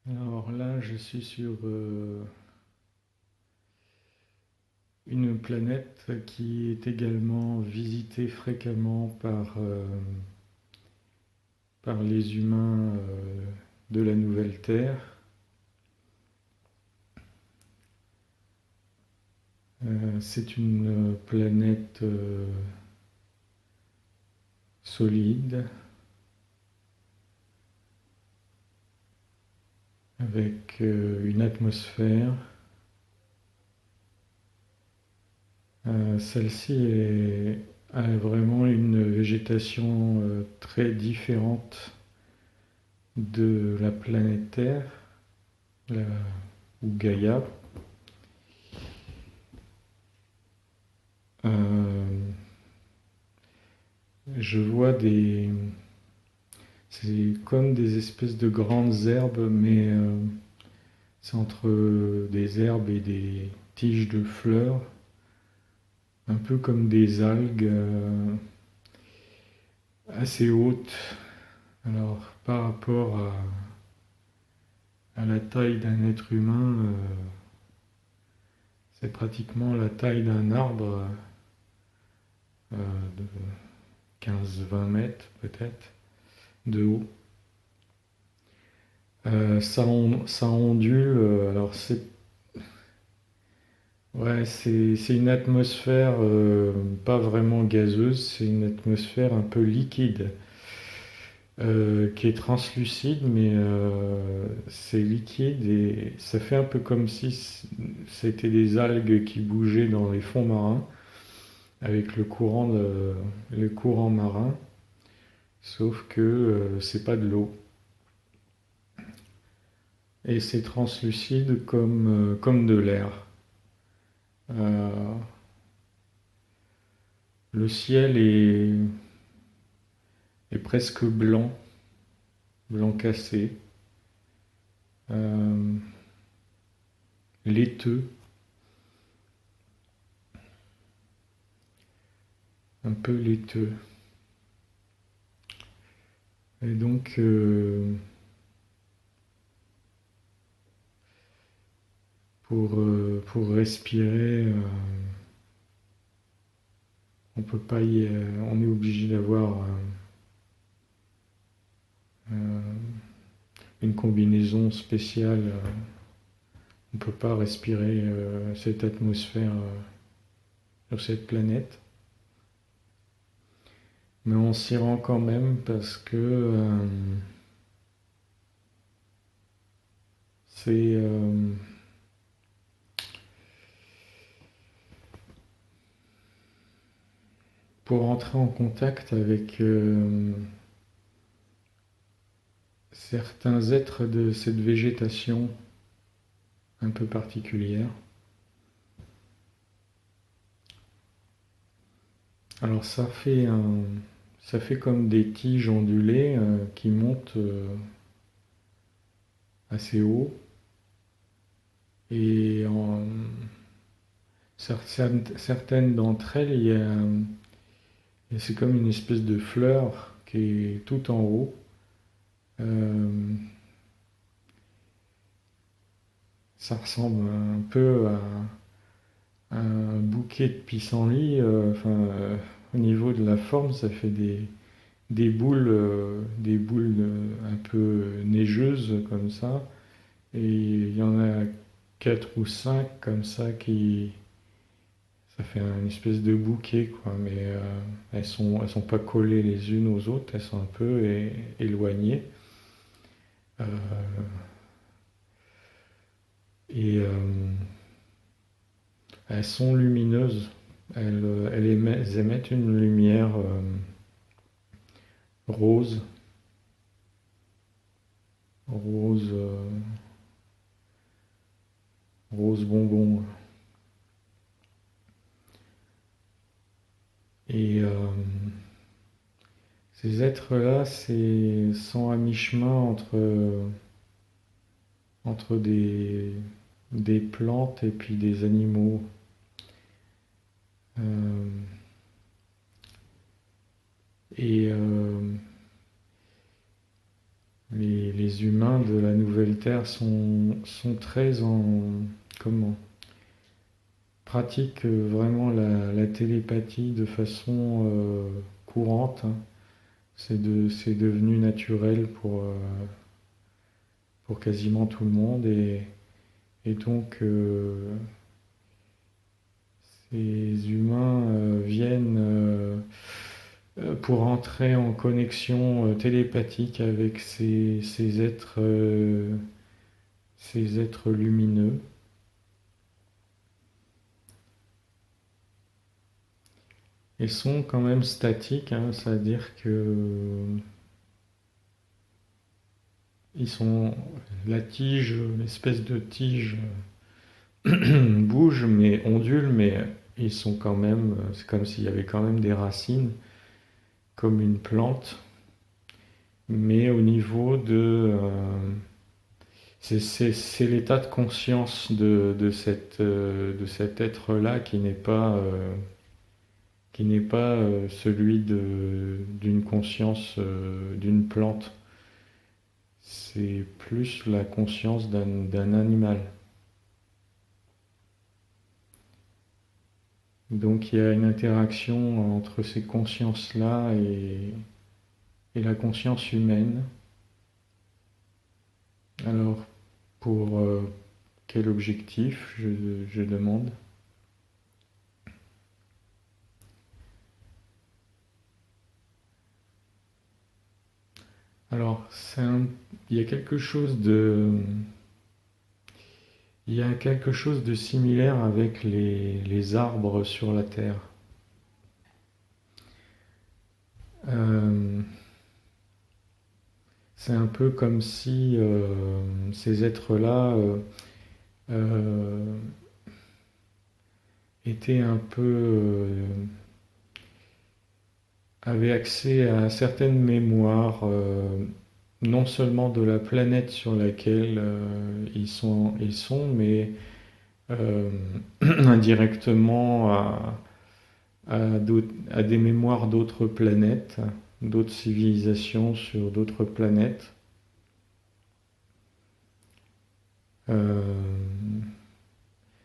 Alors là, je suis sur une planète qui est également visitée fréquemment par les humains de la Nouvelle Terre. C'est une planète solide avec une atmosphère. A vraiment une végétation très différente de la planète Terre, la- ou Gaïa. Euh, je vois c'est comme des espèces de grandes herbes, mais c'est entre des herbes et des tiges de fleurs, un peu comme des algues assez hautes. Alors, par rapport à la taille d'un être humain, c'est pratiquement la taille d'un arbre de 15-20 mètres peut-être de haut. Ça ondule, alors c'est une atmosphère pas vraiment gazeuse, c'est une atmosphère un peu liquide, qui est translucide, mais c'est liquide et ça fait un peu comme si c'était des algues qui bougeaient dans les fonds marins avec le courant marin, sauf que c'est pas de l'eau. Et c'est translucide comme de l'air. Euh, le ciel est presque blanc, blanc cassé, euh, laiteux, un peu laiteux. Et donc, pour respirer, on est obligé d'avoir une combinaison spéciale. On ne peut pas respirer cette atmosphère sur cette planète. Mais on s'y rend quand même parce que c'est pour entrer en contact avec certains êtres de cette végétation un peu particulière. Alors ça fait comme des tiges ondulées qui montent assez haut et certaines d'entre elles, c'est comme une espèce de fleur qui est tout en haut. Euh, Ça ressemble un peu à un bouquet de pissenlit. Au niveau de la forme, ça fait des boules un peu neigeuses comme ça. Et il y en a quatre ou cinq comme ça ça fait une espèce de bouquet, quoi. Mais elles sont pas collées les unes aux autres, elles sont un peu éloignées. Euh, et elles sont lumineuses. Elles émettent une lumière rose, rose, rose bonbon. Et ces êtres-là, sont à mi-chemin entre des plantes et puis des animaux. Euh, et Les humains de la Nouvelle Terre sont très comment, pratiquent vraiment la télépathie de façon courante, hein. C'est devenu naturel pour quasiment tout le monde et donc ces humains viennent pour entrer en connexion télépathique avec ces êtres lumineux. Ils sont quand même statiques, hein, c'est-à-dire que ils sont la tige, l'espèce de tige bouge, mais ondule, mais ils sont quand même, c'est comme s'il y avait quand même des racines, comme une plante, mais au niveau c'est l'état de conscience de cet être-là qui n'est pas celui d'une conscience d'une plante. C'est plus la conscience d'un animal. Donc il y a une interaction entre ces consciences-là et la conscience humaine. Alors, pour quel objectif, je demande? Alors, il y a quelque chose il y a quelque chose de similaire avec les arbres sur la Terre. Euh, c'est un peu comme si ces êtres-là euh, étaient un peu avaient accès à certaines mémoires, non seulement de la planète sur laquelle ils sont, mais euh, indirectement à des mémoires d'autres planètes, d'autres civilisations sur d'autres planètes. Euh,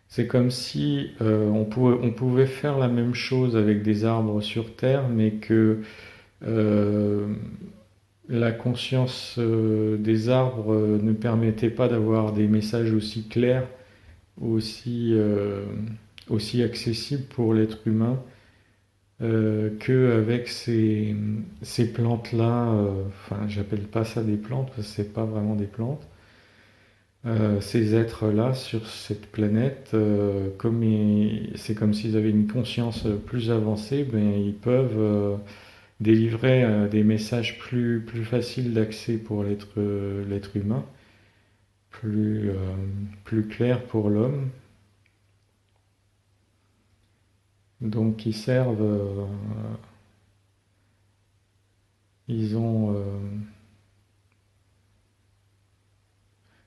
c'est comme si on pouvait faire la même chose avec des arbres sur Terre, mais que euh, la conscience des arbres ne permettait pas d'avoir des messages aussi clairs, aussi, aussi accessibles pour l'être humain qu'avec ces plantes-là. Enfin, j'appelle pas ça des plantes parce que c'est pas vraiment des plantes. Ces êtres-là sur cette planète, c'est comme s'ils avaient une conscience plus avancée, ben, ils peuvent délivrer des messages plus faciles d'accès pour l'être humain, plus, euh, plus clairs pour l'homme. Donc ils servent, ils ont,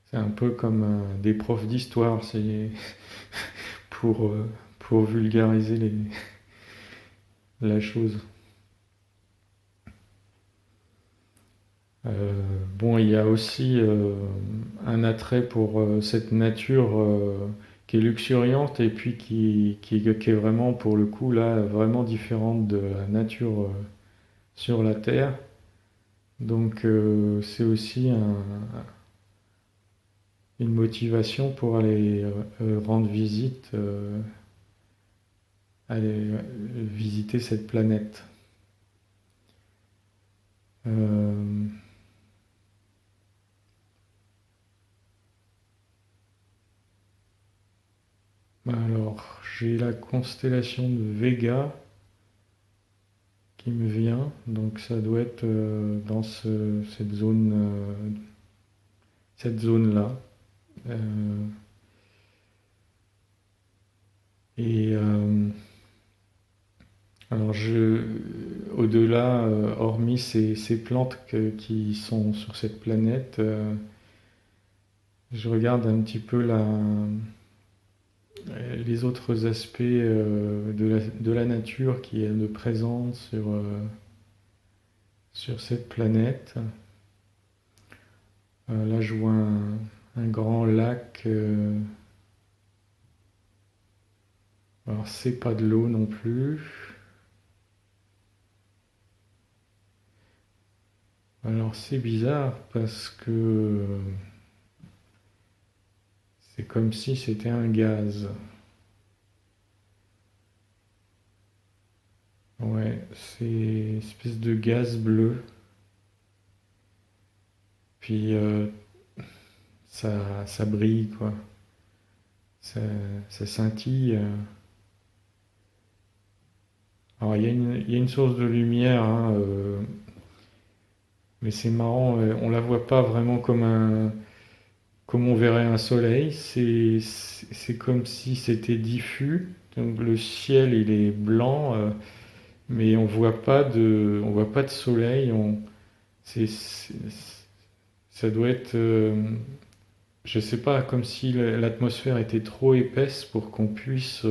c'est un peu comme des profs d'histoire, c'est pour, euh, pour vulgariser la chose. Bon, il y a aussi un attrait pour cette nature qui est luxuriante et puis qui est vraiment, pour le coup, là, vraiment différente de la nature sur la Terre. Donc, c'est aussi une motivation pour aller rendre visite, aller visiter cette planète. Euh, alors, j'ai la constellation de Vega qui me vient, donc ça doit être dans cette zone-là. Euh, et alors, au-delà, hormis ces plantes qui sont sur cette planète, je regarde un petit peu les autres aspects de la nature qui est de présence sur cette planète. Là, je vois un grand lac. Alors, c'est pas de l'eau non plus. Alors, c'est bizarre parce que c'est comme si c'était un gaz. Ouais, c'est une espèce de gaz bleu. Puis ça brille, quoi. Ça, ça scintille. Alors, il y a une source de lumière, hein, mais c'est marrant, on la voit pas vraiment comme on verrait un soleil. C'est comme si c'était diffus. Donc, le ciel, il est blanc, mais on voit pas de soleil. Ça doit être, je sais pas, comme si l'atmosphère était trop épaisse pour qu'on puisse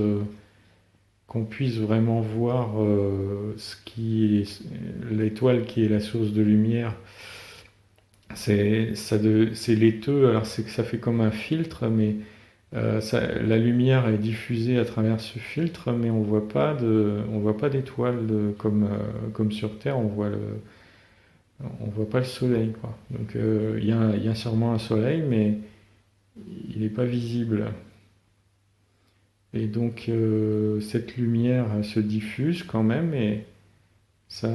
vraiment voir ce qui est l'étoile qui est la source de lumière. C'est laiteux, alors c'est que ça fait comme un filtre, mais la lumière est diffusée à travers ce filtre, mais on voit pas d'étoile comme sur Terre, on voit pas le soleil, quoi. Donc il y a sûrement un soleil, mais il n'est pas visible. Et donc cette lumière se diffuse quand même et ça,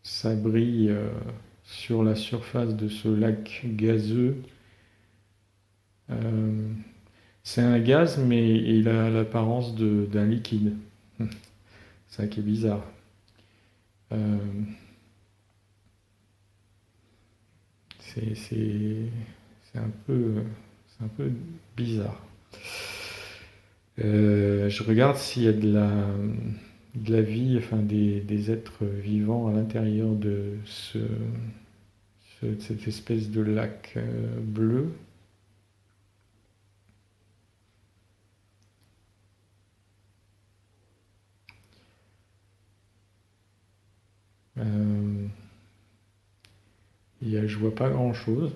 ça brille sur la surface de ce lac gazeux. Euh, c'est un gaz, mais il a l'apparence d'un liquide. C'est ça qui est bizarre. Euh, c'est c'est un peu bizarre. Je regarde s'il y a de la vie, enfin des êtres vivants à l'intérieur de cette espèce de lac bleu. Euh, je vois pas grand-chose.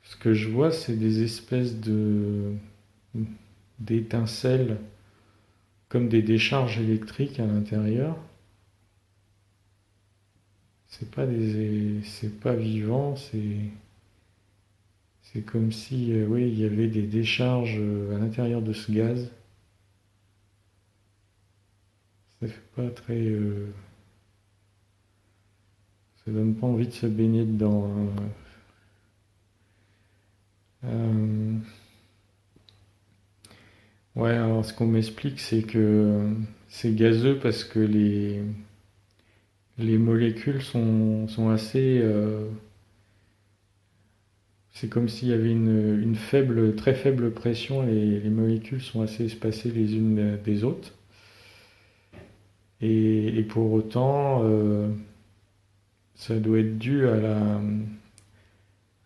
Ce que je vois, c'est des espèces d'étincelles, comme des décharges électriques à l'intérieur. C'est pas vivant, c'est comme si, oui, il y avait des décharges à l'intérieur de ce gaz. Ça fait pas très, ça donne pas envie de se baigner dedans, hein. Euh, ouais, alors ce qu'on m'explique, c'est que c'est gazeux parce que les molécules sont assez, c'est comme s'il y avait une faible, très faible pression, les molécules sont assez espacées les unes des autres. Et pour autant, ça doit être dû à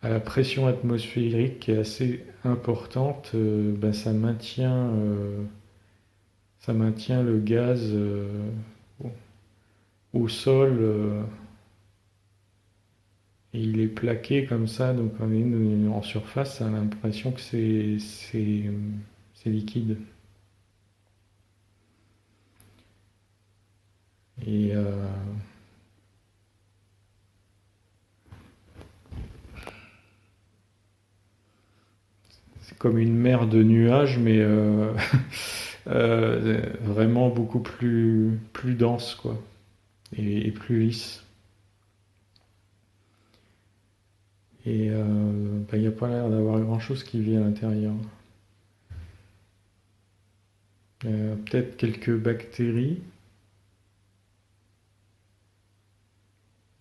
la pression atmosphérique qui est assez importante. Ben, ça maintient le gaz au, au sol et il est plaqué comme ça. Donc quand on est en surface, ça a l'impression que c'est liquide. Et c'est comme une mer de nuages, mais vraiment beaucoup plus dense, quoi, et plus lisse. Et bah, il n'y a pas l'air d'avoir grand-chose qui vit à l'intérieur. Peut-être quelques bactéries.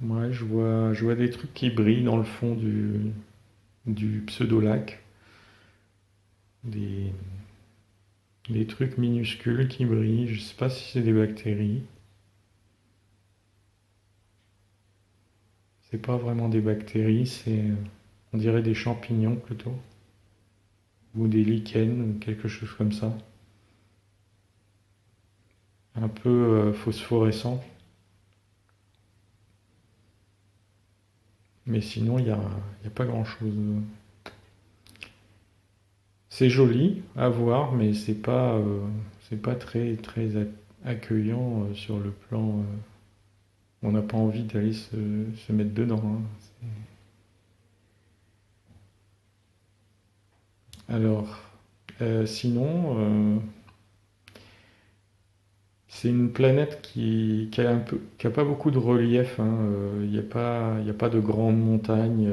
Ouais, je vois des trucs qui brillent dans le fond du pseudo-lac. Des, des trucs minuscules qui brillent. Je sais pas si c'est des bactéries. C'est pas vraiment des bactéries, on dirait des champignons plutôt. Ou des lichens, ou quelque chose comme ça. Un peu phosphorescent. Mais sinon, il y a pas grand-chose. C'est joli à voir, mais c'est pas accueillant sur le plan. On n'a pas envie d'aller se mettre dedans, hein. Alors, sinon, c'est une planète qui a pas beaucoup de relief, hein. Il y a pas de grandes montagnes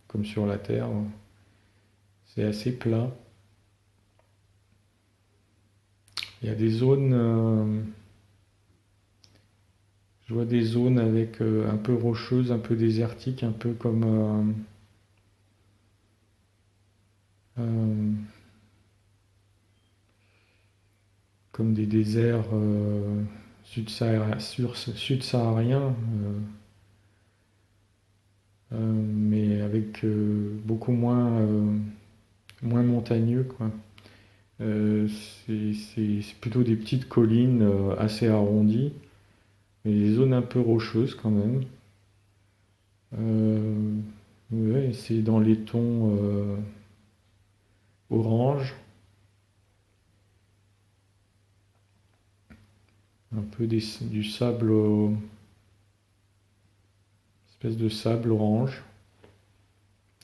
comme sur la Terre. C'est assez plat. Il y a des zones, je vois des zones avec un peu rocheuses, un peu désertiques, un peu euh, comme des déserts sud-sahariens, mais avec beaucoup moins montagneux, quoi. Euh, c'est plutôt des petites collines assez arrondies, mais des zones un peu rocheuses quand même. Euh, ouais, c'est dans les tons orange, un peu du sable, espèce de sable orange,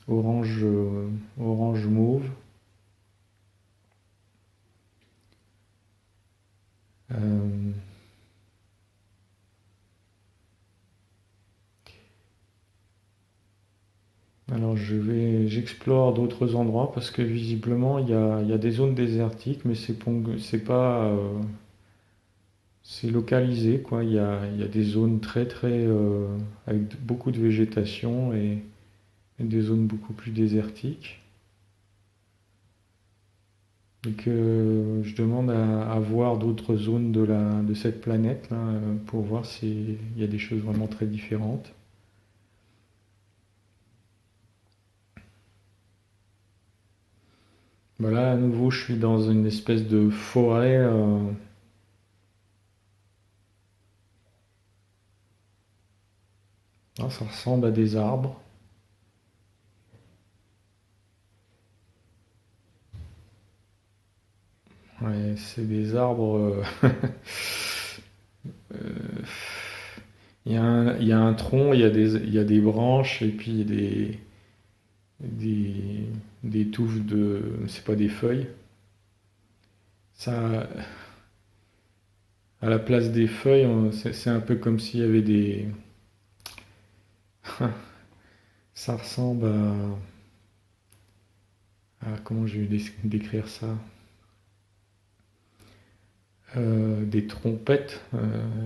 orange, orange mauve. Euh, alors j'explore d'autres endroits parce que visiblement il y a des zones désertiques, mais c'est pas, c'est localisé quoi. Il y a des zones avec beaucoup de végétation et des zones beaucoup plus désertiques. Et que je demande à voir d'autres zones de cette planète là, pour voir s'il y a des choses vraiment très différentes. Voilà, à nouveau, je suis dans une espèce de forêt. Ah, ça ressemble à des arbres. Ouais, c'est des arbres. Euh, il y a un tronc, il y a des branches et puis des, des touffes de. C'est pas des feuilles. Ça, à la place des feuilles, c'est un peu comme s'il y avait des. Ça ressemble comment je vais décrire ça? Des trompettes.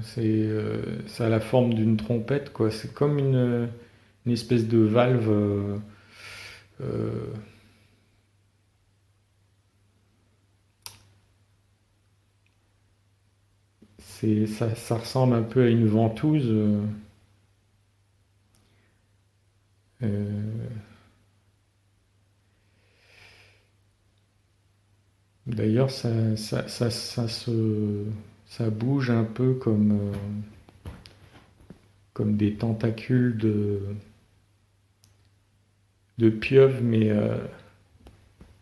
Ça a la forme d'une trompette, quoi. C'est comme une espèce de valve. Euh, ça ressemble un peu à une ventouse. Euh, D'ailleurs, ça bouge un peu comme des tentacules de pieuvre, mais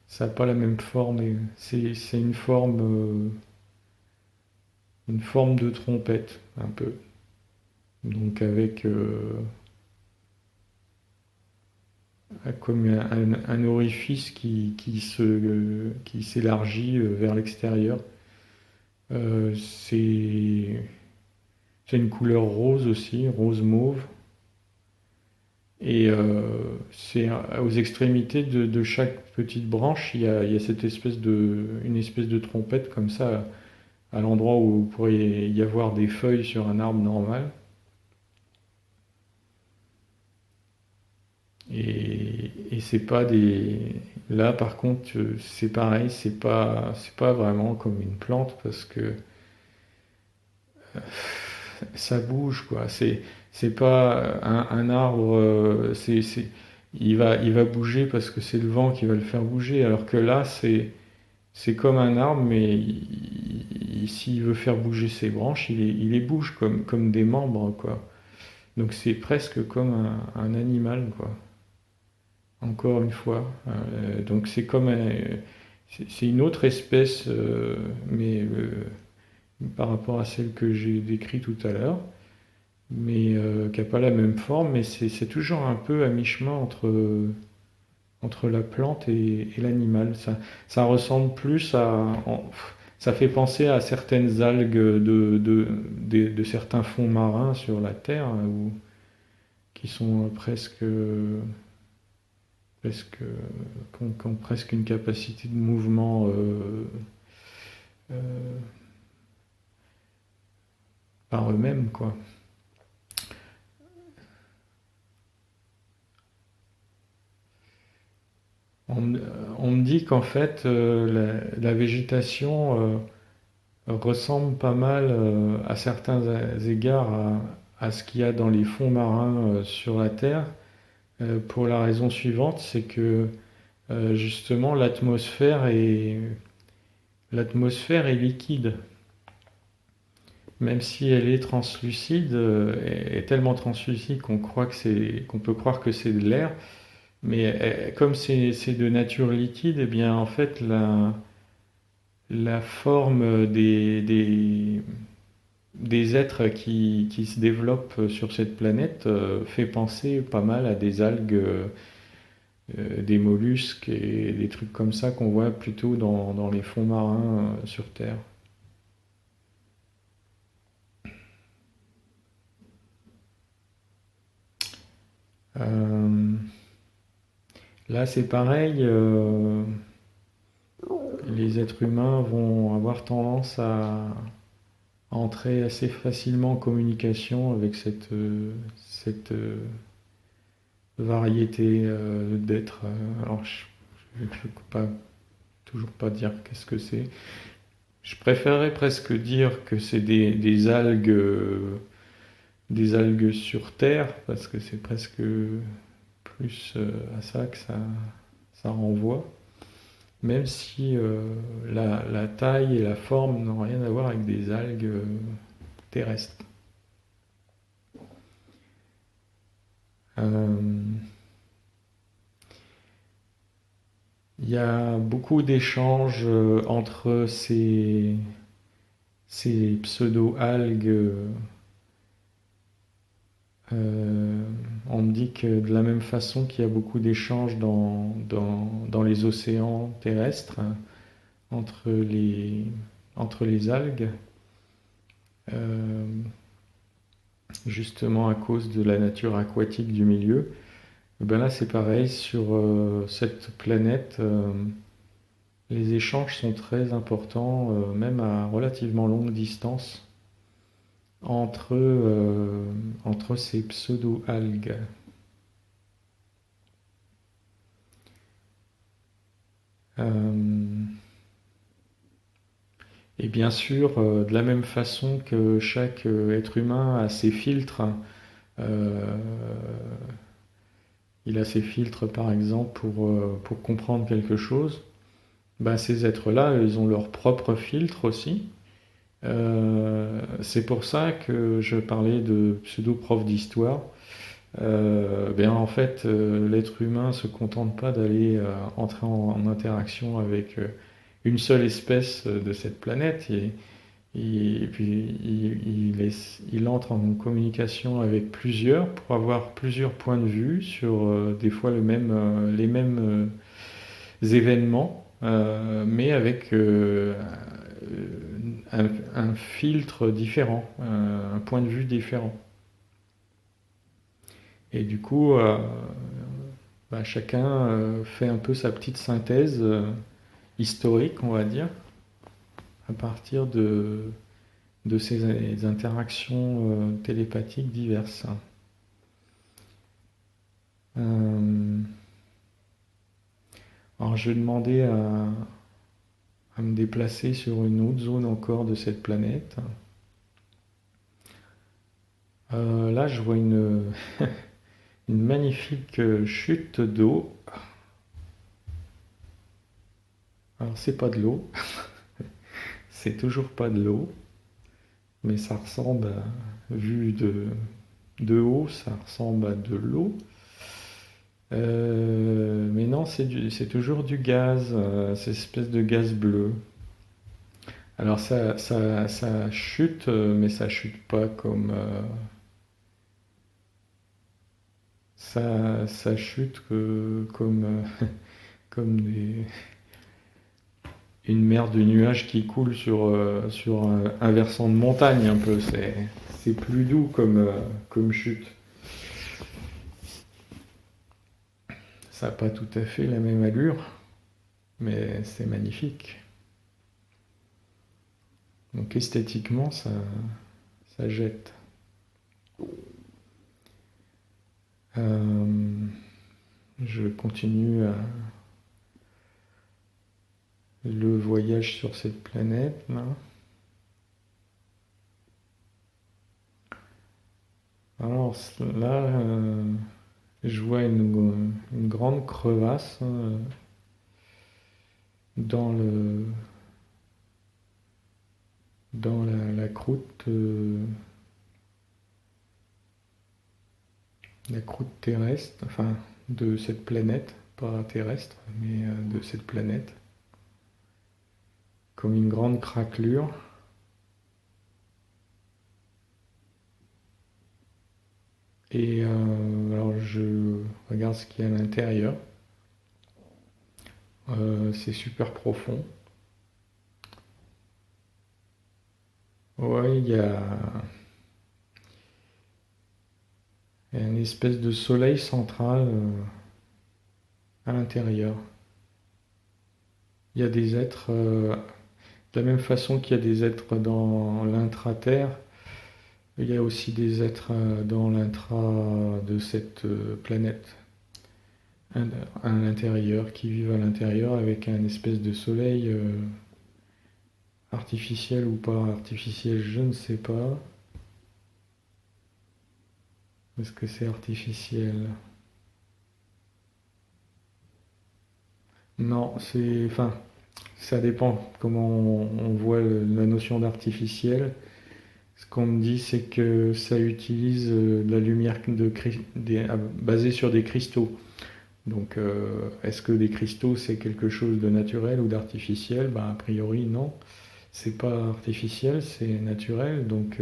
ça n'a pas la même forme. C'est une forme de trompette, un peu. Donc avec comme un orifice qui s'élargit vers l'extérieur. Euh, c'est c'est une couleur rose aussi, rose mauve. Et aux extrémités de chaque petite branche, il y a une espèce de trompette comme ça, à l'endroit où il pourrait y avoir des feuilles sur un arbre normal. Et c'est pas des. Là, par contre, c'est pareil, c'est pas vraiment comme une plante parce que ça bouge, quoi. C'est pas un arbre, il va bouger parce que c'est le vent qui va le faire bouger, alors que là, c'est comme un arbre, mais s'il veut faire bouger ses branches, il les bouge comme des membres, quoi. Donc c'est presque comme un animal, quoi. Encore une fois. Donc c'est comme c'est une autre espèce, mais par rapport à celle que j'ai décrite tout à l'heure, mais qui n'a pas la même forme, mais c'est toujours un peu à mi-chemin entre la plante et l'animal. Ça ressemble plus ça fait penser à certaines algues de certains fonds marins sur la Terre, qui sont presque, qui ont presque une capacité de mouvement euh, par eux-mêmes, quoi. On, me on me dit qu'en fait, la végétation ressemble pas mal, à certains égards, à ce qu'il y a dans les fonds marins sur la Terre, pour la raison suivante, c'est que justement l'atmosphère est liquide, même si elle est translucide, est tellement translucide qu'on peut croire que c'est de l'air, mais comme c'est de nature liquide, et bien en fait la forme des êtres qui se développent sur cette planète fait penser pas mal à des algues, des mollusques et des trucs comme ça qu'on voit plutôt dans les fonds marins sur Terre. Euh, Là, c'est pareil, les êtres humains vont avoir tendance à entrer assez facilement en communication avec cette variété d'êtres. Alors, je ne peux pas, toujours pas dire qu'est-ce que c'est. Je préférerais presque dire que c'est des algues sur Terre, parce que c'est presque plus à ça que ça renvoie. Même si la taille et la forme n'ont rien à voir avec des algues terrestres. Euh, Il y a beaucoup d'échanges entre ces pseudo-algues. Euh, on me dit que de la même façon qu'il y a beaucoup d'échanges dans les océans terrestres, hein, entre entre les algues, euh, justement à cause de la nature aquatique du milieu. Ben là, c'est pareil, sur cette planète, les échanges sont très importants, même à relativement longue distance, entre ces pseudo-algues. Euh, et bien sûr, de la même façon que chaque être humain a ses filtres, euh, il a ses filtres par exemple pour comprendre quelque chose, ben, ces êtres-là, ils ont leur propre filtre aussi. C'est pour ça que je parlais de pseudo-prof d'histoire. Ben en fait, l'être humain ne se contente pas d'aller entrer en interaction avec une seule espèce de cette planète, et puis il entre en communication avec plusieurs pour avoir plusieurs points de vue sur des fois les mêmes événements, mais avec un filtre différent, un point de vue différent. Et du coup, bah, chacun fait un peu sa petite synthèse historique, on va dire, à partir de ces interactions télépathiques diverses. Euh, alors je vais demander à me déplacer sur une autre zone encore de cette planète. Là, je vois une magnifique chute d'eau. Alors, c'est pas de l'eau, c'est toujours pas de l'eau, mais ça ressemble, vu de haut, ça ressemble à de l'eau. Mais non, c'est toujours du gaz, cette espèce de gaz bleu. Alors ça chute, mais ça chute pas comme ça chute comme comme une mer de nuages qui coule sur un versant de montagne un peu. C'est plus doux comme chute. Ça n'a pas tout à fait la même allure, mais c'est magnifique. Donc esthétiquement, ça jette. Euh, je continue le voyage sur cette planète là. Alors là, je vois une grande crevasse dans la croûte, la croûte terrestre, enfin de cette planète, pas terrestre, mais de cette planète, comme une grande craquelure. Et alors je regarde ce qu'il y a à l'intérieur. C'est super profond. Ouais, il y a une espèce de soleil central à l'intérieur. Il y a des êtres, de la même façon qu'il y a des êtres dans l'intra-terre, il y a aussi des êtres dans l'intra de cette planète, à l'intérieur, qui vivent à l'intérieur avec un espèce de soleil artificiel ou pas artificiel, je ne sais pas. Est-ce que c'est artificiel? Non, enfin, ça dépend comment on voit la notion d'artificiel. Ce qu'on me dit, c'est que ça utilise de la lumière basée sur des cristaux. Donc, est-ce que des cristaux, c'est quelque chose de naturel ou d'artificiel? Ben, a priori, non. C'est pas artificiel, c'est naturel. Donc,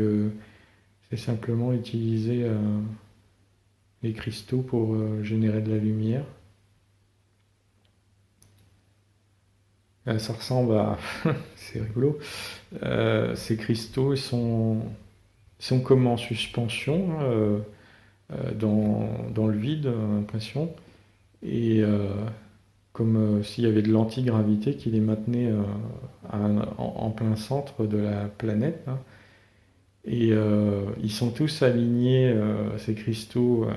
c'est simplement utiliser les cristaux pour générer de la lumière. Ça ressemble à... c'est rigolo. Ces cristaux, ils sont comme en suspension dans le vide, j'ai l'impression. Et comme s'il y avait de l'antigravité qui les maintenait en plein centre de la planète, hein. Et ils sont tous alignés, ces cristaux,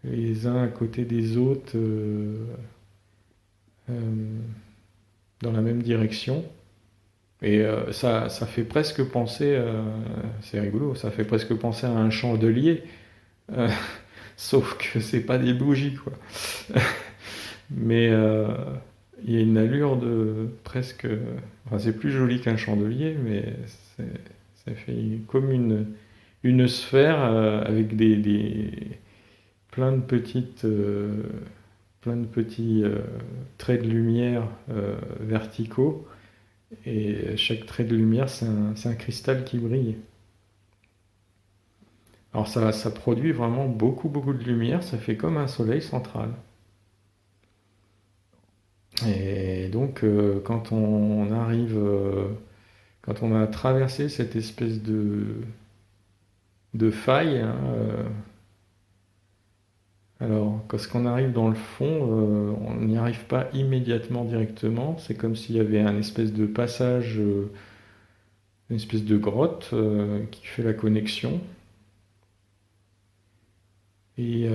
les uns à côté des autres, euh, dans la même direction. Et ça fait presque penser, c'est rigolo, ça fait presque penser à un chandelier, euh, sauf que c'est pas des bougies, quoi. Mais il y a une allure de presque, enfin c'est plus joli qu'un chandelier, mais ça fait comme une sphère avec plein de plein de petits traits de lumière verticaux. Et chaque trait de lumière, c'est un cristal qui brille. Alors ça produit vraiment beaucoup, beaucoup de lumière, ça fait comme un soleil central. Et donc quand on a traversé cette espèce de faille, hein, alors quand on arrive dans le fond, on n'y arrive pas immédiatement directement, c'est comme s'il y avait un espèce de passage, une espèce de grotte qui fait la connexion, et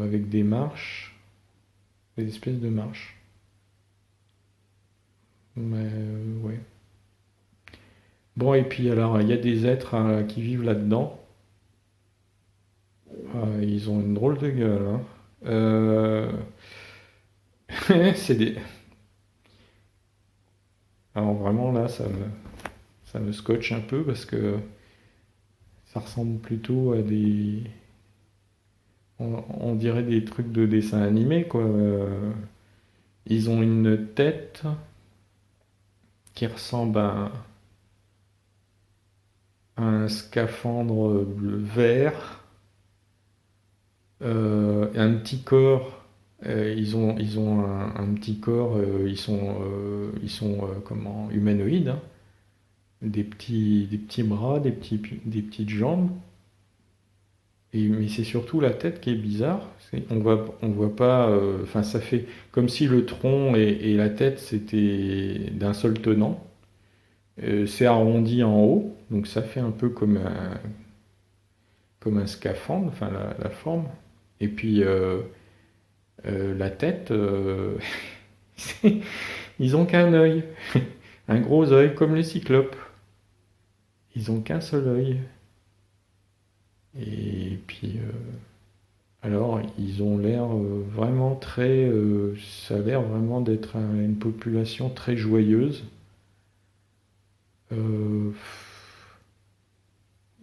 avec des marches, des espèces de marches. Mais ouais. Bon, et puis alors, il y a des êtres qui vivent là-dedans. Ils ont une drôle de gueule, hein. Euh, c'est des... Alors vraiment là, ça me scotche un peu parce que ça ressemble plutôt à on dirait des trucs de dessin animé, quoi. Ils ont une tête qui ressemble à un scaphandre vert, un petit corps. Ils ont un petit corps, ils sont comment, humanoïdes, hein. Des petits bras, des petites jambes. Mais c'est surtout la tête qui est bizarre. On voit pas. Enfin, ça fait comme si le tronc et la tête c'était d'un seul tenant. C'est arrondi en haut, donc ça fait un peu comme un scaphandre, enfin la forme. Et puis la tête, ils ont qu'un œil, un gros œil comme les cyclopes. Ils ont qu'un seul œil. Et puis alors, ils ont l'air vraiment très. Ça a l'air vraiment d'être une population très joyeuse. Euh,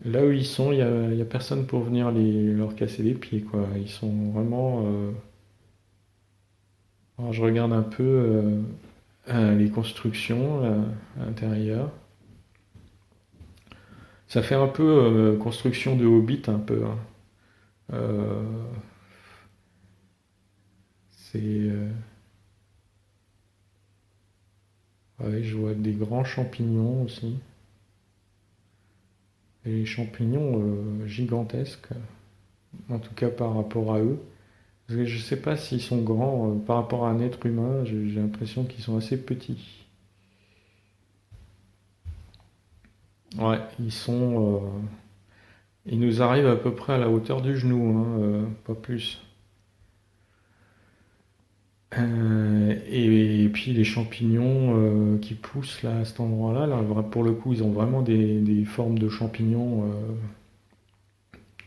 Là où ils sont, il y a personne pour venir leur casser les pieds, quoi. Ils sont vraiment. Alors, je regarde un peu les constructions là, à l'intérieur. Ça fait un peu construction de Hobbit, un peu, hein. Euh, c'est. Ouais, je vois des grands champignons aussi. Et les champignons gigantesques, en tout cas par rapport à eux. Parce que je sais pas s'ils sont grands par rapport à un être humain, j'ai l'impression qu'ils sont assez petits. Ouais, ils nous arrivent à peu près à la hauteur du genou, hein, pas plus. Et puis les champignons qui poussent là à cet endroit-là, là, pour le coup, ils ont vraiment des formes de champignons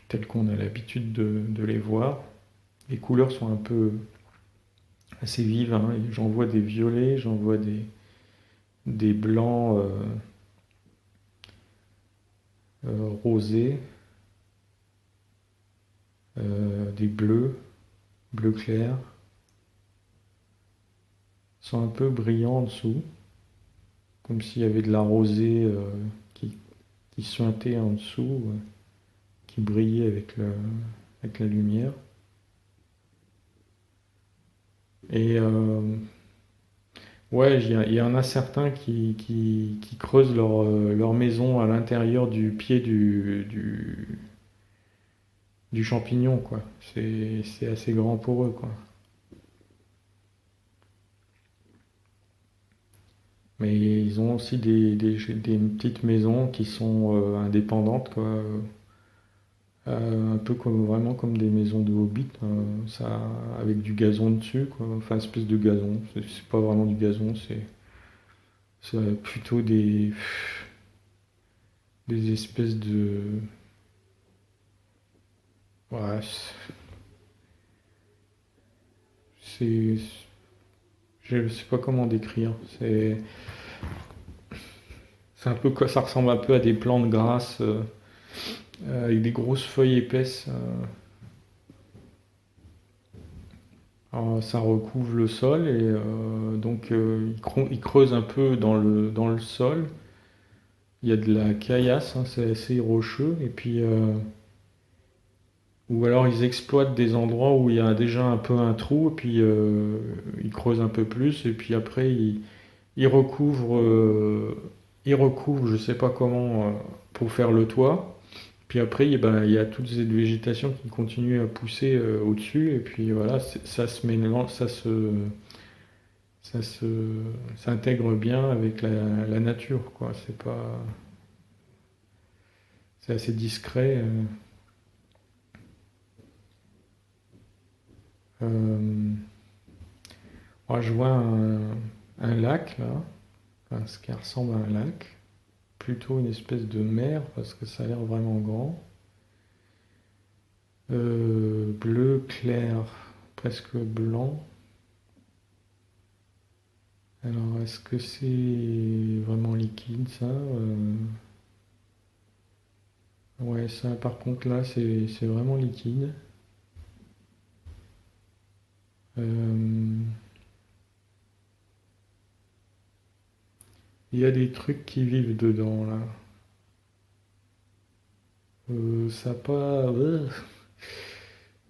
telles qu'on a l'habitude de les voir. Les couleurs sont un peu assez vives, hein. J'en vois des violets, j'en vois des blancs rosés, des bleus, bleu clair. Ils sont un peu brillants en dessous, comme s'il y avait de la rosée qui, qui suintait en dessous, qui brillait avec la lumière. Et ouais, il y en a certains qui creusent leur maison à l'intérieur du pied du champignon, quoi. C'est assez grand pour eux, quoi. Mais ils ont aussi des petites maisons qui sont indépendantes, quoi. Un peu comme, vraiment comme des maisons de hobbit, ça, avec du gazon dessus, quoi. Enfin, une espèce de gazon. C'est pas vraiment du gazon, c'est plutôt des espèces de. Ouais, c'est. Je sais pas comment décrire. C'est un peu, ça ressemble un peu à des plantes grasses avec des grosses feuilles épaisses. Alors, ça recouvre le sol et donc ils creusent un peu dans le sol. Il y a de la caillasse, hein, c'est assez rocheux. Et puis, ou alors ils exploitent des endroits où il y a déjà un peu un trou, et puis ils creusent un peu plus, et puis après ils recouvrent, ils recouvrent, je sais pas comment, pour faire le toit. Puis après, eh ben, il y a toute cette végétation qui continue à pousser au-dessus, et puis voilà, ça se mélange, ça se, s'intègre bien avec la nature, quoi. C'est assez discret. Euh, Moi, je vois un lac là, enfin, ce qui ressemble à un lac, plutôt une espèce de mer parce que ça a l'air vraiment grand. Bleu clair, presque blanc. Alors, est-ce que c'est vraiment liquide ça? Ouais, ça par contre là, c'est vraiment liquide. Euh, Il y a des trucs qui vivent dedans là. Ça pas.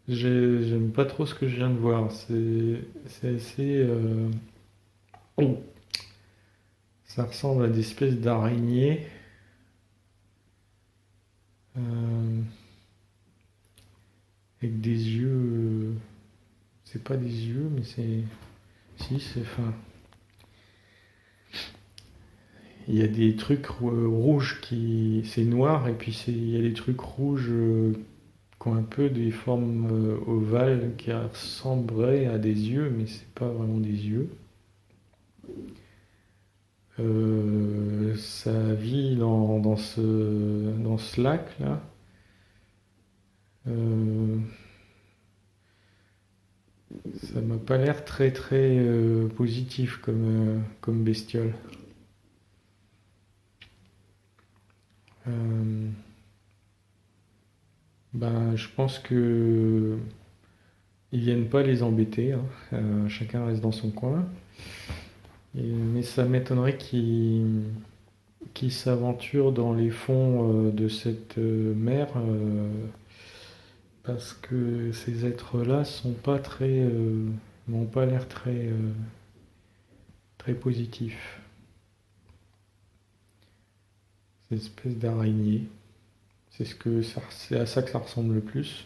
J'aime pas trop ce que je viens de voir. C'est assez. Oh, ça ressemble à des espèces d'araignées. euh, Avec des yeux. C'est pas des yeux, mais c'est. Si, c'est. Enfin, il y a des trucs rouges qui. C'est noir, et puis il y a des trucs rouges qui ont un peu des formes ovales qui ressembleraient à des yeux, mais c'est pas vraiment des yeux. Ça vit dans ce lac là. Euh, Ça m'a pas l'air très très positif comme bestiole. Euh, Ben, je pense que ils viennent pas les embêter, hein. Chacun reste dans son coin. Mais ça m'étonnerait qu'ils s'aventurent dans les fonds de cette mer, parce que ces êtres-là n'ont pas l'air très positifs. Ces espèces d'araignées. C'est à ça que ça ressemble le plus.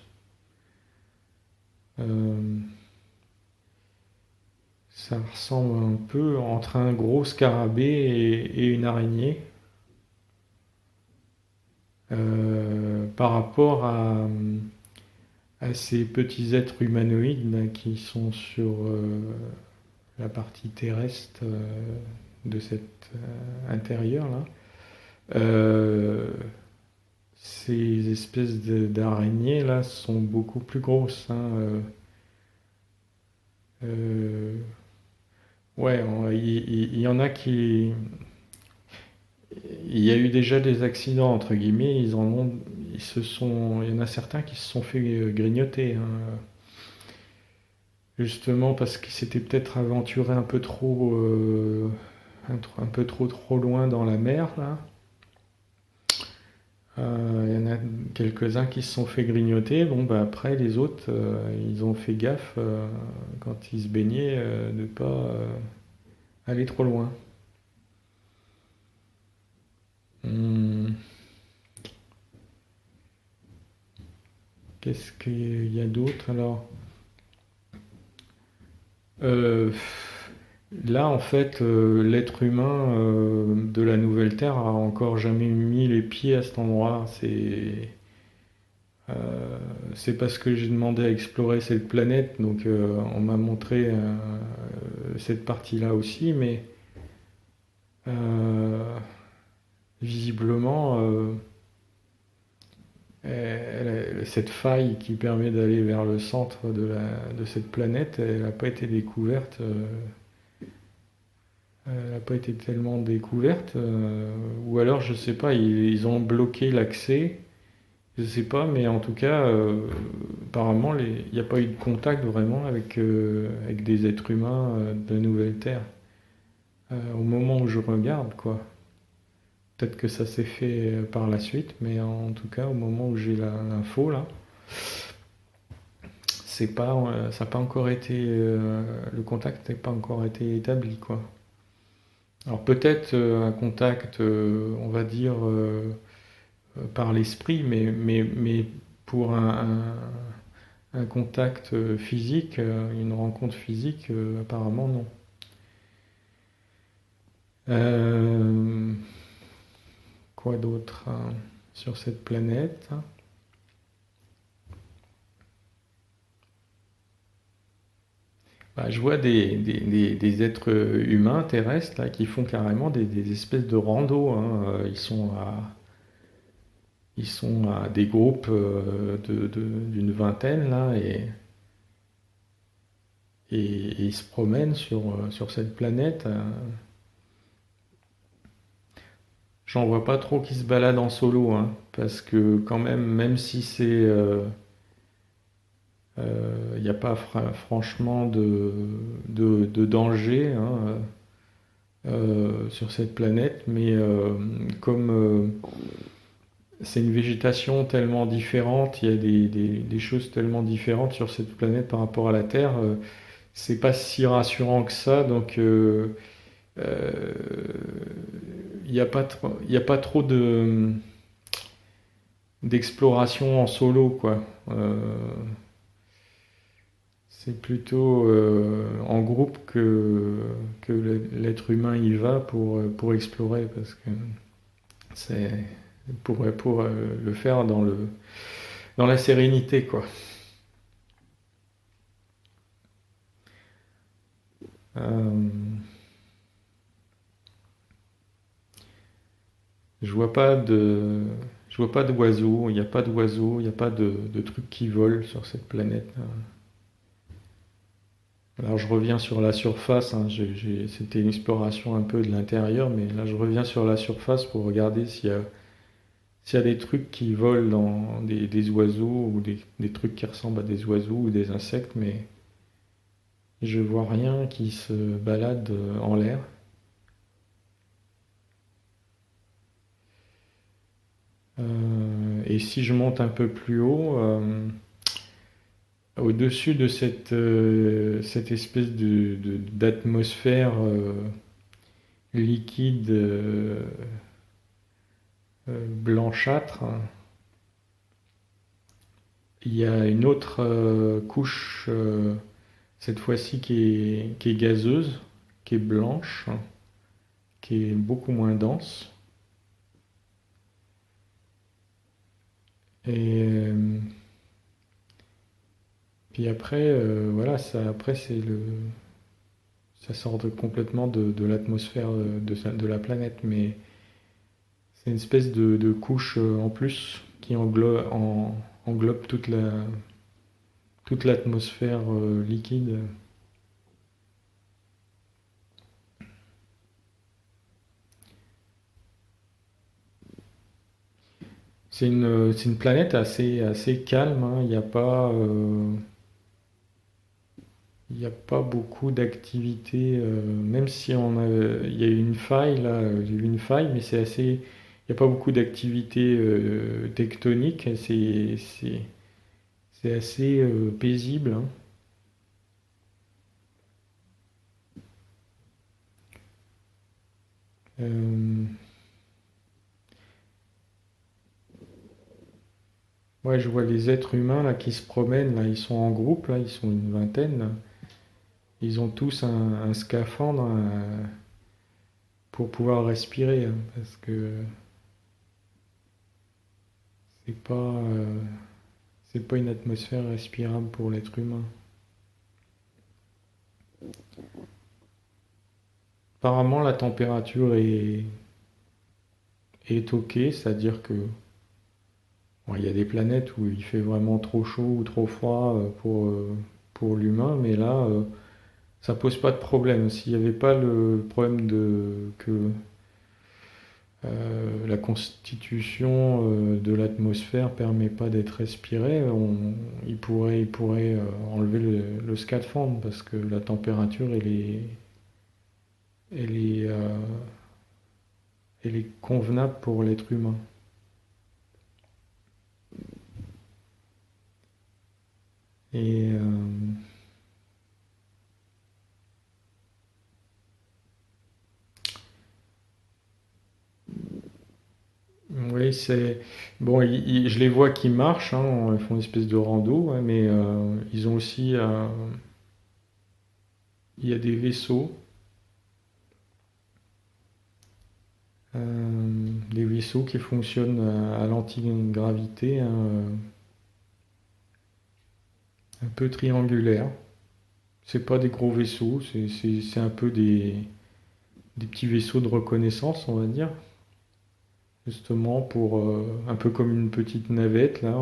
Euh, Ça ressemble un peu entre un gros scarabée et une araignée, par rapport à ces petits êtres humanoïdes là, qui sont sur la partie terrestre de cet intérieur là. Euh, Ces espèces d'araignées là sont beaucoup plus grosses, hein. Euh, ouais, il y en a qui. Il y a eu déjà des accidents, entre guillemets, il y en a certains qui se sont fait grignoter, hein. Justement parce qu'ils s'étaient peut-être aventurés un peu un peu trop loin dans la mer, là. Il y en a quelques-uns qui se sont fait grignoter. Bon, bah après, les autres, ils ont fait gaffe, quand ils se baignaient, de ne pas aller trop loin. Hum, Qu'est-ce qu'il y a d'autre alors? Euh, Là, en fait, l'être humain de la Nouvelle Terre a encore jamais mis les pieds à cet endroit. Euh, c'est parce que j'ai demandé à explorer cette planète, donc on m'a montré cette partie-là aussi, mais euh, visiblement, cette faille qui permet d'aller vers le centre de cette planète, elle n'a pas été découverte. Elle n'a pas été tellement découverte, ou alors je sais pas, ils ont bloqué l'accès, je sais pas, mais en tout cas, apparemment, il n'y a pas eu de contact vraiment avec des êtres humains de la Nouvelle Terre. Au moment où je regarde, quoi. Peut-être que ça s'est fait par la suite, mais en tout cas, au moment où j'ai l'info là, ça n'a pas encore été, le contact n'a pas encore été établi, quoi. Alors peut-être un contact, on va dire, par l'esprit, mais pour un contact physique, une rencontre physique, apparemment non. Euh, Quoi d'autre, hein, sur cette planète? Bah, je vois des êtres humains terrestres là, qui font carrément des espèces de rando, hein. Ils sont à des groupes d'une vingtaine là, et ils se promènent sur cette planète. J'en vois pas trop qui se baladent en solo, hein, parce que quand même, même si c'est Il n'y a pas franchement de danger, hein, sur cette planète, mais comme c'est une végétation tellement différente, il y a des choses tellement différentes sur cette planète par rapport à la Terre, c'est pas si rassurant que ça, donc euh, il y a pas trop d'exploration en solo, quoi. C'est plutôt en groupe que l'être humain y va pour explorer, parce que c'est pour le faire dans la sérénité, quoi. Euh, je vois pas de, je vois pas d'oiseaux, il n'y a pas d'oiseaux, il n'y a pas de trucs qui volent sur cette planète. Alors je reviens sur la surface, hein, c'était une exploration un peu de l'intérieur, mais là je reviens sur la surface pour regarder s'il y a des trucs qui volent dans des oiseaux ou des trucs qui ressemblent à des oiseaux ou des insectes, mais je vois rien qui se balade en l'air. Et si je monte un peu plus haut, au-dessus de cette espèce d'atmosphère liquide blanchâtre, il y a une autre couche, cette fois-ci qui est gazeuse, qui est blanche, qui est beaucoup moins dense. Et puis après, voilà, après ça sort complètement de l'atmosphère de la planète, mais c'est une espèce de couche en plus qui englobe toute l'atmosphère liquide. C'est une planète assez calme, hein. Il n'y a pas beaucoup d'activités, même si il y a eu une faille là, j'ai vu une faille, mais il n'y a pas beaucoup d'activités tectoniques. C'est assez paisible, hein. Euh, ouais, je vois les êtres humains là qui se promènent là, ils sont en groupe là, ils sont une vingtaine, là. Ils ont tous un scaphandre pour pouvoir respirer, hein, parce que c'est pas euh, c'est pas une atmosphère respirable pour l'être humain. Apparemment, la température est ok, c'est-à-dire que bon, il y a des planètes où il fait vraiment trop chaud ou trop froid pour l'humain, mais là, ça pose pas de problème. S'il n'y avait pas le problème que la constitution de l'atmosphère permet pas d'être respiré, il pourrait enlever le scaphandre parce que la température, elle est, euh, elle est convenable pour l'être humain. Et oui, c'est bon. Je les vois qui marchent, hein, ils font une espèce de rando, ouais, mais ils ont aussi, il y a des vaisseaux, des vaisseaux qui fonctionnent à l'antigravité, hein, un peu triangulaires. C'est pas des gros vaisseaux, c'est un peu des petits vaisseaux de reconnaissance, on va dire, justement pour un peu comme une petite navette là,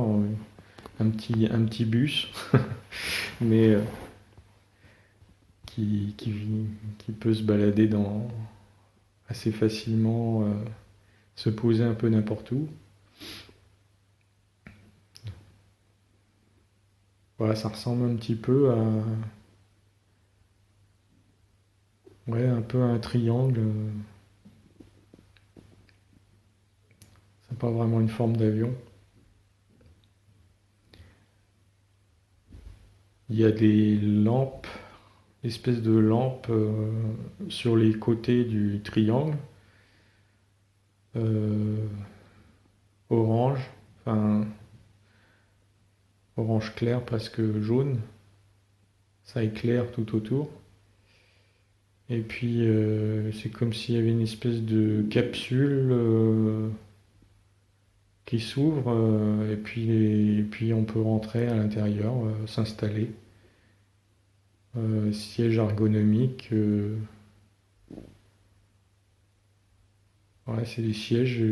un petit bus, mais qui, qui, qui peut se balader assez facilement, se poser un peu n'importe où. voilà, ça ressemble un petit peu à, ouais, un peu à un triangle. C'est pas vraiment une forme d'avion. Il y a des lampes, espèces de lampes sur les côtés du triangle, euh, orange, enfin orange clair, presque jaune. Ça éclaire tout autour. Et puis c'est comme s'il y avait une espèce de capsule qui s'ouvre et puis on peut rentrer à l'intérieur, s'installer. Siège ergonomique, ouais, c'est des sièges,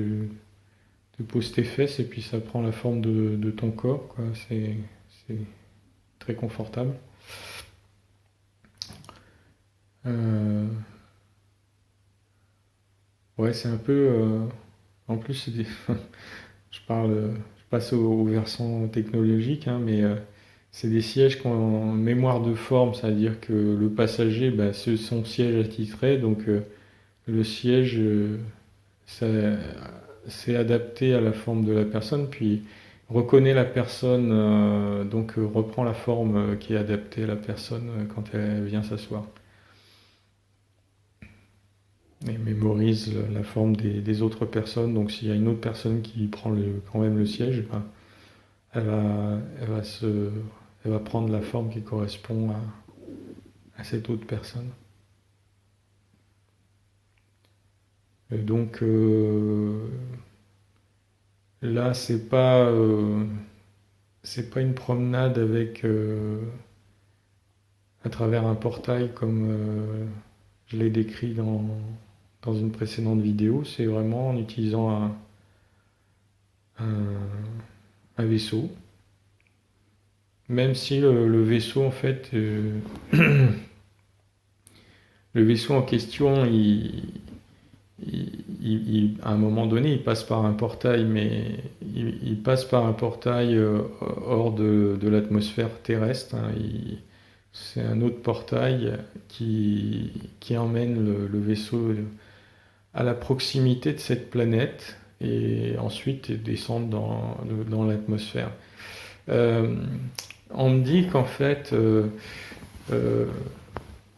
tu poses tes fesses et puis ça prend la forme de ton corps, quoi. C'est très confortable. Euh, ouais, c'est un peu. En plus, je passe au versant technologique, hein, mais c'est des sièges qui ont une mémoire de forme, c'est-à-dire que le passager, bah, c'est son siège attitré, donc le siège, ça- c'est adapté à la forme de la personne, puis reconnaît la personne, donc reprend la forme qui est adaptée à la personne quand elle vient s'asseoir. Et mémorise la forme des autres personnes, donc s'il y a une autre personne qui prend quand même le siège, ben, elle va elle va prendre la forme qui correspond à cette autre personne. Et donc là, c'est pas une promenade avec à travers un portail comme je l'ai décrit dans une précédente vidéo. C'est vraiment en utilisant un, un vaisseau. Même si le vaisseau, en fait, le vaisseau en question, à un moment donné, il passe par un portail, mais il passe par un portail hors de l'atmosphère terrestre, hein. C'est un autre portail qui emmène le vaisseau à la proximité de cette planète et ensuite descendre dans l'atmosphère. Euh, on me dit qu'en fait, euh,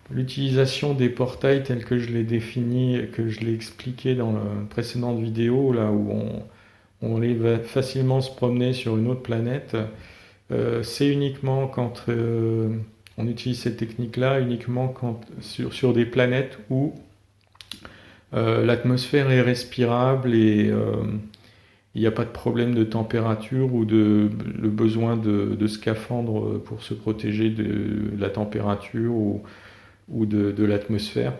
l'utilisation des portails tels que je l'ai défini, que je l'ai expliqué dans la précédente vidéo, là où on va facilement se promener sur une autre planète, c'est uniquement quand on utilise cette technique-là, uniquement sur des planètes où l'atmosphère est respirable et il n'y a pas de problème de température ou le besoin de scaphandres pour se protéger de la température ou de l'atmosphère.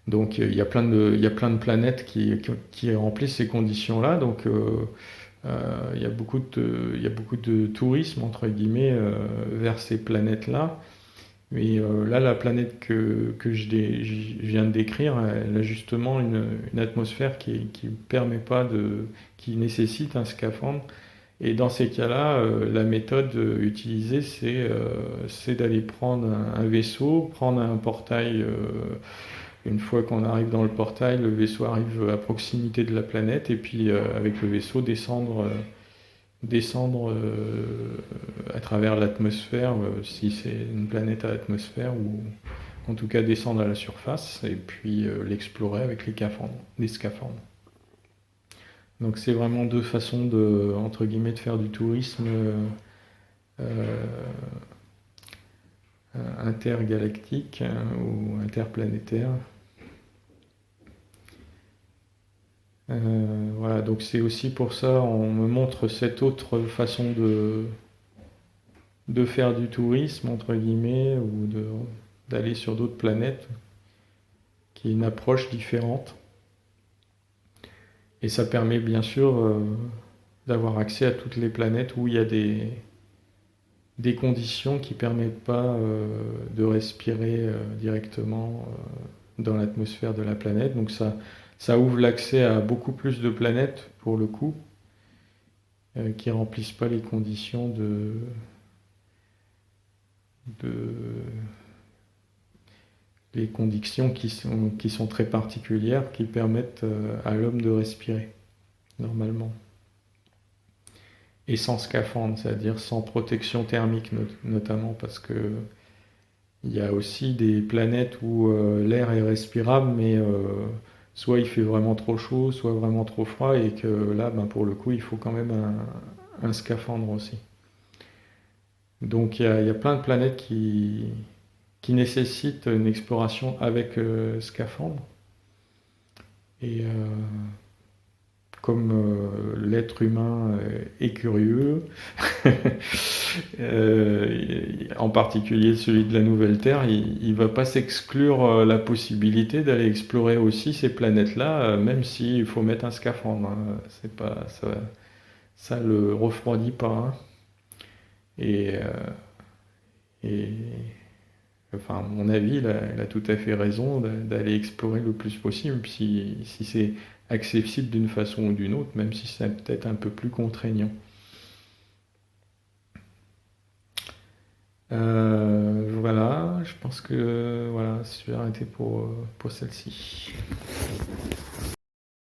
Donc il y a plein de planètes qui remplissent ces conditions-là. Donc il y a beaucoup de tourisme, entre guillemets, vers ces planètes-là. Mais là, la planète que je viens de décrire, elle a justement une atmosphère qui permet pas qui nécessite un scaphandre. Et dans ces cas-là, la méthode utilisée, c'est d'aller prendre un vaisseau, prendre un portail. Une fois qu'on arrive dans le portail, le vaisseau arrive à proximité de la planète, et puis avec le vaisseau descendre à travers l'atmosphère, si c'est une planète à atmosphère, ou en tout cas descendre à la surface, et puis l'explorer avec les scaphandres. Donc c'est vraiment deux façons entre guillemets, de faire du tourisme euh, intergalactique, hein, ou interplanétaire. Voilà, donc c'est aussi pour ça on me montre cette autre façon de faire du tourisme, entre guillemets, ou d'aller sur d'autres planètes, qui est une approche différente. Et ça permet bien sûr d'avoir accès à toutes les planètes où il y a des conditions qui ne permettent pas de respirer directement dans l'atmosphère de la planète. Donc ça ouvre l'accès à beaucoup plus de planètes, pour le coup, qui remplissent pas les conditions de les conditions qui sont très particulières, qui permettent à l'homme de respirer normalement. Et sans scaphandre, c'est-à-dire sans protection thermique notamment, parce que il y a aussi des planètes où l'air est respirable, mais soit il fait vraiment trop chaud, soit vraiment trop froid, et que là, ben, pour le coup, il faut quand même un scaphandre aussi. Donc il y a plein de planètes qui nécessitent une exploration avec scaphandre. Et comme l'être humain est curieux, en particulier celui de la Nouvelle Terre, il ne va pas s'exclure la possibilité d'aller explorer aussi ces planètes-là, même s'il faut mettre un scaphandre, hein. C'est pas, ça le refroidit pas, hein. Et, et enfin, à mon avis, il a tout à fait raison d'aller explorer le plus possible, si c'est accessible d'une façon ou d'une autre, même si c'est peut-être un peu plus contraignant. Voilà, je pense que voilà, je vais arrêter pour celle-ci.